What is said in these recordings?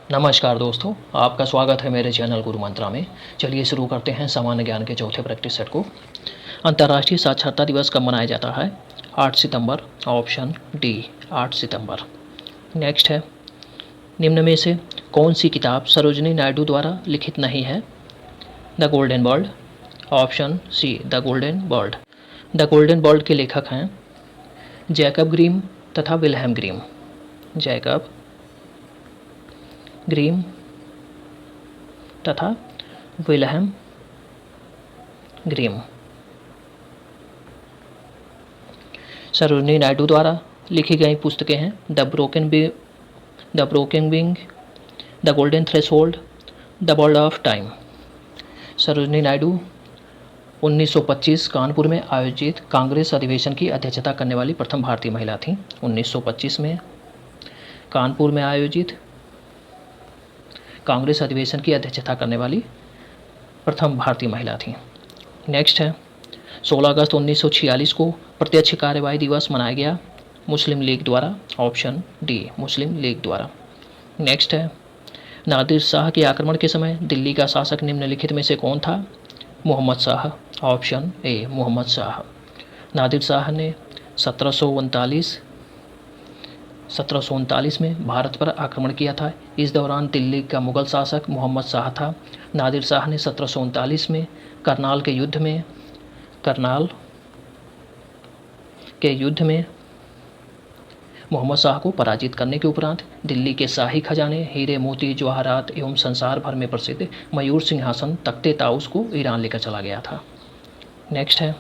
नमस्कार दोस्तों, आपका स्वागत है मेरे चैनल गुरु मंत्रा में। चलिए शुरू करते हैं सामान्य ज्ञान के चौथे प्रैक्टिस सेट को। अंतर्राष्ट्रीय साक्षरता दिवस कब मनाया जाता है? 8 सितंबर, ऑप्शन डी 8 सितंबर। नेक्स्ट है, निम्न में से कौन सी किताब सरोजिनी नायडू द्वारा लिखित नहीं है? The golden bird, option see the golden bird. The golden bird के लेखक हैं जैकब ग्रीम तथा विल्हेम ग्रीम। जैकब ग्रीम तथा विल्हेम ग्रीम। सरोजिनी नायडू द्वारा लिखी गई पुस्तकें हैं the broken wing, the golden threshold, the world of time. Sarojini Naidu 1925 Kanpur में आयोजित कांग्रेस अधिवेशन की अध्यक्षता करने वाली प्रथम भारतीय महिला थीं। 1925 में कानपुर में आयोजित कांग्रेस अधिवेशन की अध्यक्षता करने वाली प्रथम भारतीय महिला थी। नेक्स्ट है, 16 अगस्त 1946 को प्रत्यक्ष कार्यवाही दिवस मनाया गया मुस्लिम लीग द्वारा। ऑप्शन डी मुस्लिम लीग द्वारा। नेक्स्ट है, नादिर शाह के आक्रमण के समय दिल्ली का शासक निम्नलिखित में से कौन था? Mohammad Shah. Option A Mohammad Shah. Nadir Shah ने 1739 में भारत पर आक्रमण किया था। इस दौरान दिल्ली का मुगल शासक मोहम्मद शाह था। नादिर शाह ने 1739 में करनाल के युद्ध में मोहम्मद शाह को पराजित करने के उपरांत दिल्ली के शाही खजाने, हीरे मोती जवाहरात एवं संसार भर में प्रसिद्ध मयूर सिंहासन तख्ते ताउस को ईरान लेकर चला गया था। नेक्स्ट है,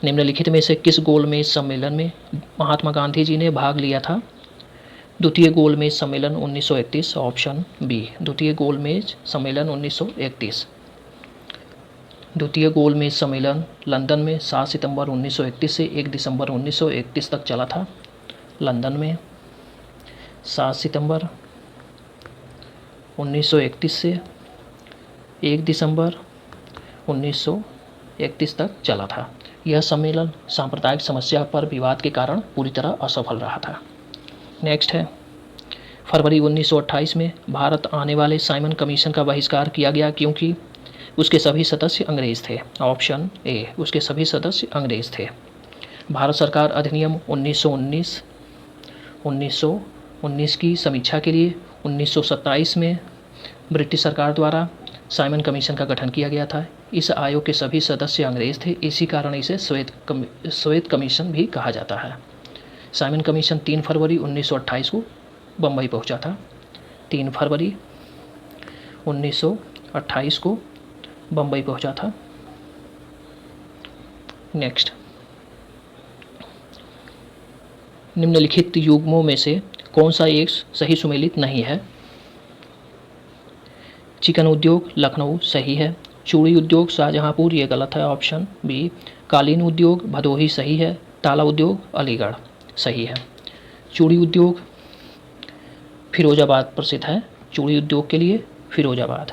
निम्नलिखित में से किस गोलमेज सम्मेलन में महात्मा गांधी जी ने भाग लिया था? द्वितीय गोलमेज सम्मेलन 1931। ऑप्शन बी द्वितीय गोलमेज सम्मेलन 1931। द्वितीय गोलमेज सम्मेलन लंदन में 7 सितंबर 1931 से 1 दिसंबर 1931 तक चला था। लंदन में 7 सितंबर 1931 से 1 दिसंबर 1931 तक चला था। यह सम्मेलन सांप्रदायिक समस्या पर विवाद के कारण पूरी तरह असफल रहा था। नेक्स्ट है, फरवरी 1928 में भारत आने वाले साइमन कमीशन का बहिष्कार किया गया क्योंकि उसके सभी सदस्य अंग्रेज थे। ऑप्शन ए उसके सभी सदस्य अंग्रेज थे। भारत सरकार अधिनियम 1919 की समीक्षा के लिए 1927 में ब्रिटिश सरकार द्वारा साइमन कमीशन का गठन किया गया था। इस आयोग के सभी सदस्य अंग्रेज थे, इसी कारण इसे श्वेत कमीशन भी कहा जाता है। साइमन कमीशन 3 फरवरी 1928 को बम्बई पहुंचा था। 3 फरवरी 1928 को बम्बई पहुंचा था। नेक्स्ट, निम्नलिखित युग्मों में से कौन सा एक सही सुमेलित नहीं है? चिकन उद्योग लखनऊ सही है। चूड़ी उद्योग शाहजहांपुर ये गलत है। Option B. कालीन उद्योग भदोही सही है। ताला उद्योग अलीगढ़ सही है। चूड़ी उद्योग फिरोजाबाद प्रसिद्ध है। चूड़ी उद्योग के लिए फिरोजाबाद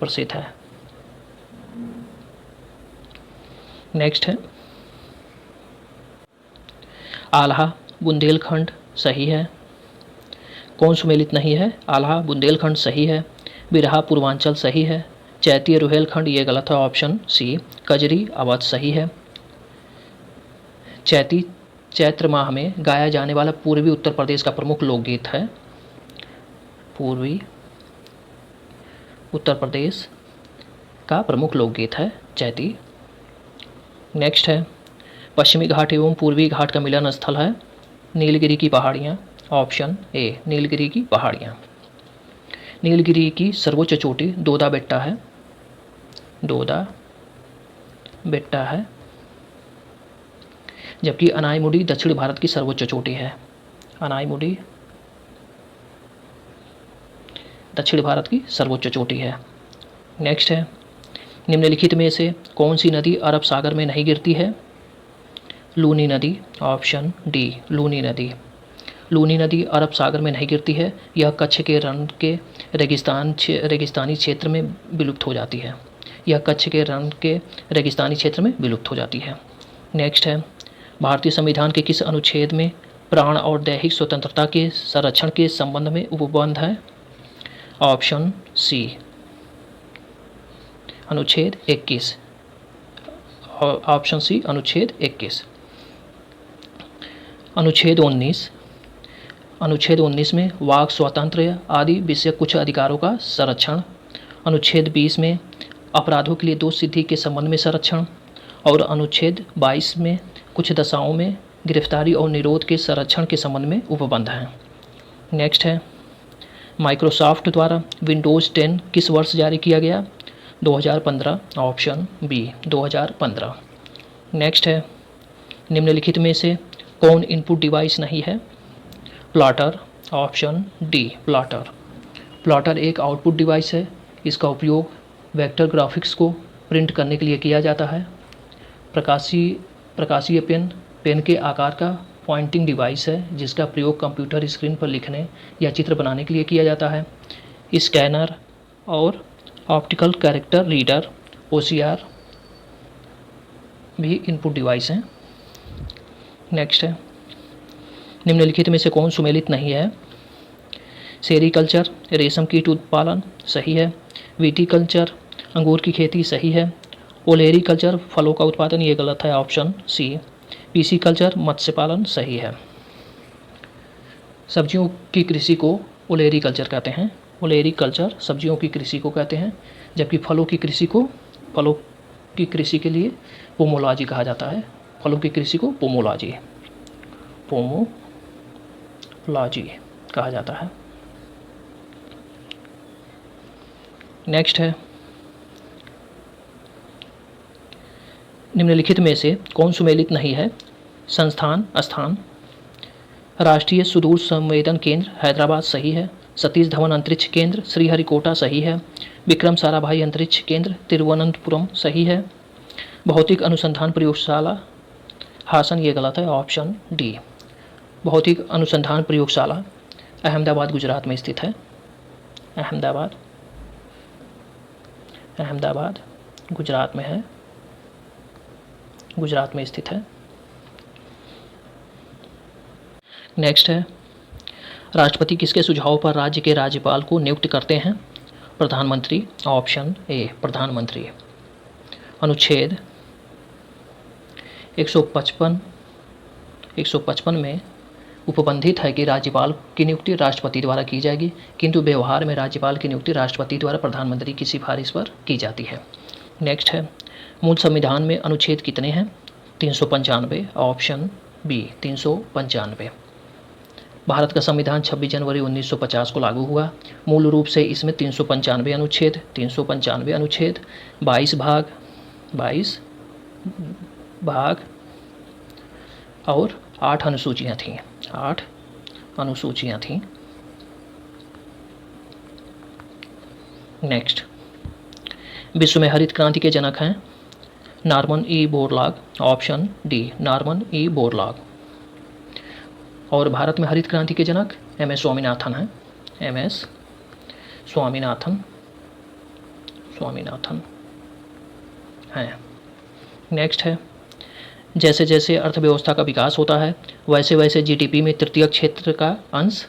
प्रसिद्ध है। नेक्स्ट है, आल्हा बुंदेलखंड सही है। कौन सुमेलित नहीं है? आल्हा बुंदेलखंड सही है। बिरहा पूर्वांचल सही है। चैती रुहेलखंड ये गलत है। Option C. कजरी अवध सही है। चैती चैत्र माह में गाया जाने वाला पूर्वी उत्तर प्रदेश का प्रमुख लोकगीत है। पूर्वी उत्तर प्रदेश का प्रमुख लोकगीत है चैती। नेक्स्ट है, पश्चिमी घाट एवं पूर्वी घाट का मिलन स्थल है नीलगिरी की पहाड़ियाँ। ऑप्शन ए नीलगिरी की पहाड़ियाँ। नीलगिरी की सर्वोच्च चोटी दोदा बेट्टा है। जबकि अनाईमुडी दक्षिण भारत की सर्वोच्च चोटी है। अनाईमुडी दक्षिण भारत की सर्वोच्च चोटी है। नेक्स्ट है, निम्नलिखित में से कौन सी नदी अरब सागर में नहीं गिरती है? लूनी नदी। ऑप्शन डी लूनी नदी। लूनी नदी अरब सागर में नहीं गिरती है। यह कच्छ के रण के रेगिस्तानी क्षेत्र में विलुप्त हो जाती है। नेक्स्ट है, भारतीय संविधान के किस अनुच्छेद में प्राण और दैहिक स्वतंत्रता के संरक्षण के संबंध में उपबंध है? ऑप्शन सी अनुच्छेद 21। ऑप्शन सी अनुच्छेद 21। अनुच्छेद 19। अनुच्छेद 19 में वाक स्वातंत्र्य आदि विषय कुछ अधिकारों का संरक्षण। अनुच्छेद 20 में अपराधों के लिए दोष सिद्धि के संबंध में संरक्षण। और अनुच्छेद 22 में कुछ दशाओं में गिरफ्तारी और निरोध के संरक्षण के संबंध में उपबंध है। नेक्स्ट है, माइक्रोसॉफ्ट द्वारा विंडोज़ 10 किस वर्ष जारी किया गया? 2015। Option B 2015। नेक्स्ट है, निम्नलिखित में से कौन इनपुट डिवाइस नहीं है? Plotter. Option D plotter. Plotter एक आउटपुट डिवाइस है। इसका उपयोग वेक्टर ग्राफिक्स को प्रिंट करने के लिए किया जाता है। प्रकाशीय पेन के आकार का पॉइंटिंग डिवाइस है जिसका प्रयोग कंप्यूटर स्क्रीन पर लिखने या चित्र बनाने के लिए किया जाता है। स्कैनर और ऑप्टिकल कैरेक्टर रीडर OCR भी इनपुट डिवाइस हैं। नेक्स्ट है, निम्नलिखित में से कौन सुमेलित नहीं है? सेरीकल्चर रेशम कीट उत्पादन सही है। विटीकल्चर अंगूर की खेती सही है। ओलेरीकल्चर फलों का उत्पादन ये गलत है, ऑप्शन सी। पीसीकल्चर मत्स्य पालन सही है। सब्जियों की कृषि को ओलेरीकल्चर कहते हैं। ओलेरीकल्चर सब्जियों की कृषि को कहते हैं, जबकि फलों की कृषि के लिए पोमोलॉजी कहा जाता है। फलों की कृषि को पोमोलॉजी कहा जाता है। नेक्स्ट है, निम्नलिखित में से कौन सुमेलित नहीं है? संस्थान स्थान। राष्ट्रीय सुदूर संवेदन केंद्र हैदराबाद सही है। सतीश धवन अंतरिक्ष केंद्र श्रीहरिकोटा सही है। विक्रम साराभाई अंतरिक्ष केंद्र तिरुवनंतपुरम सही है। भौतिक अनुसंधान प्रयोगशाला हासन ये गलत है, ऑप्शन डी। भौतिक अनुसंधान प्रयोगशाला अहमदाबाद गुजरात में स्थित है। अहमदाबाद गुजरात में है, गुजरात में स्थित है। नेक्स्ट है, राष्ट्रपति किसके सुझाव पर राज्य के राज्यपाल को नियुक्त करते हैं? प्रधानमंत्री। ऑप्शन ए प्रधानमंत्री। अनुच्छेद 155 में उपबंधित है कि राज्यपाल की नियुक्ति राष्ट्रपति द्वारा की जाएगी, किंतु व्यवहार में राज्यपाल की नियुक्ति राष्ट्रपति द्वारा प्रधानमंत्री की सिफारिश पर की जाती है। नेक्स्ट है, मूल संविधान में अनुच्छेद कितने हैं? 395। Option B 395। भारत का संविधान 26 जनवरी 1950 को लागू हुआ। मूल रूप से इसमें 395 अनुच्छेद 22 भाग और 8 अनुसूचियाँ थीं। 8 अनुसूचियाँ थीं। नेक्स्ट, विश्व में हरित क्रांति के जनक हैं? Norman E Borlaug. Option D Norman E Borlaug. और भारत में हरित क्रांति के जनक MS स्वामीनाथन हैं। MS स्वामीनाथन हैं। नेक्स्ट है, जैसे जैसे अर्थव्यवस्था का विकास होता है वैसे वैसे GDP में तृतीय क्षेत्र का अंश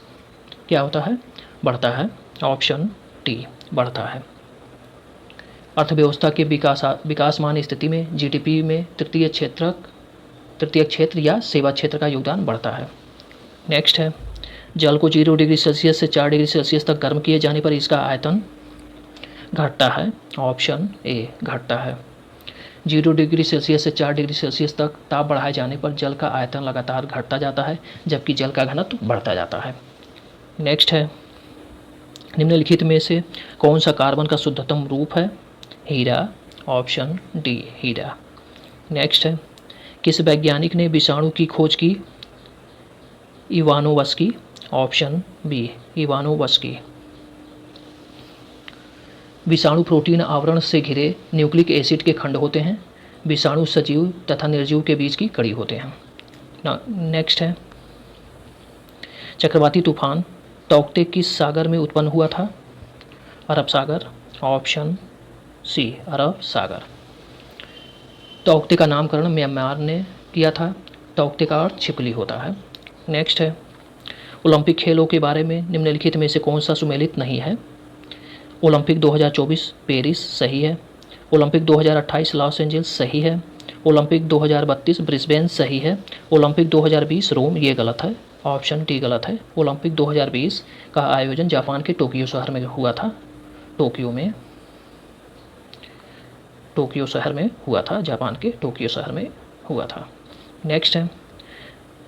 क्या होता है? बढ़ता है। ऑप्शन डी बढ़ता है। अर्थव्यवस्था के विकासमान स्थिति में GDP में तृतीय क्षेत्र या सेवा क्षेत्र का योगदान बढ़ता है। नेक्स्ट है, जल को 0 डिग्री सेल्सियस से 4 डिग्री सेल्सियस तक गर्म किए जाने पर इसका आयतन घटता है। ऑप्शन ए घटता है। 0 डिग्री सेल्सियस से 4 डिग्री सेल्सियस तक ताप बढ़ाए जाने पर जल का आयतन लगातार घटता जाता है, जबकि जल का घनत्व बढ़ता जाता है। नेक्स्ट है, निम्नलिखित में से कौन सा कार्बन का शुद्धतम रूप है? हीरा। ऑप्शन डी हीरा। नेक्स्ट है, किस वैज्ञानिक ने विषाणु की खोज की? इवानोवस्की। Option B Ivanovsky. विषाणु प्रोटीन आवरण से घिरे न्यूक्लिक एसिड के खंड होते हैं। विषाणु सजीव तथा निर्जीव के बीच की कड़ी होते हैं। नेक्स्ट है, चक्रवाती तूफान तौकते किस सागर में उत्पन्न हुआ था? अरब सागर। ऑप्शन सी अरब सागर। तौकते का नामकरण म्यांमार ने किया था। तौकते का अर्थ छिपकली होता है। नेक्स्ट है, ओलंपिक खेलों के बारे में निम्नलिखित में से कौन सा सुमेलित नहीं है? ओलंपिक 2024 पेरिस सही है। ओलंपिक 2028 लॉस एंजल्स सही है। ओलंपिक 2032 ब्रिस्बेन सही है। ओलंपिक 2020 रोम ये गलत है, ऑप्शन डी गलत है। ओलंपिक 2020 का आयोजन जापान के टोक्यो शहर में हुआ था। टोक्यो शहर में हुआ था, जापान के टोक्यो शहर में हुआ था। नेक्स्ट है,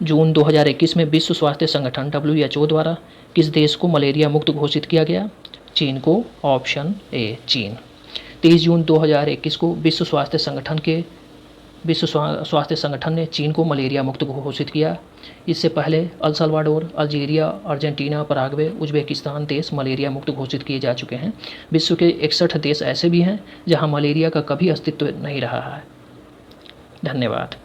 जून 2021 में विश्व स्वास्थ्य संगठन WHO द्वारा किस देश को मलेरिया मुक्त घोषित किया गया? चीन को, ऑप्शन ए चीन। 23 जून 2021 को विश्व स्वास्थ्य संगठन ने चीन को मलेरिया मुक्त घोषित किया। इससे पहले El Salvador, Algeria, Argentina, Paraguay, Uzbekistan देश मलेरिया मुक्त घोषित किए जा चुके हैं। विश्व के 61 देश ऐसे भी हैं जहां मलेरिया का कभी अस्तित्व नहीं रहा है। धन्यवाद।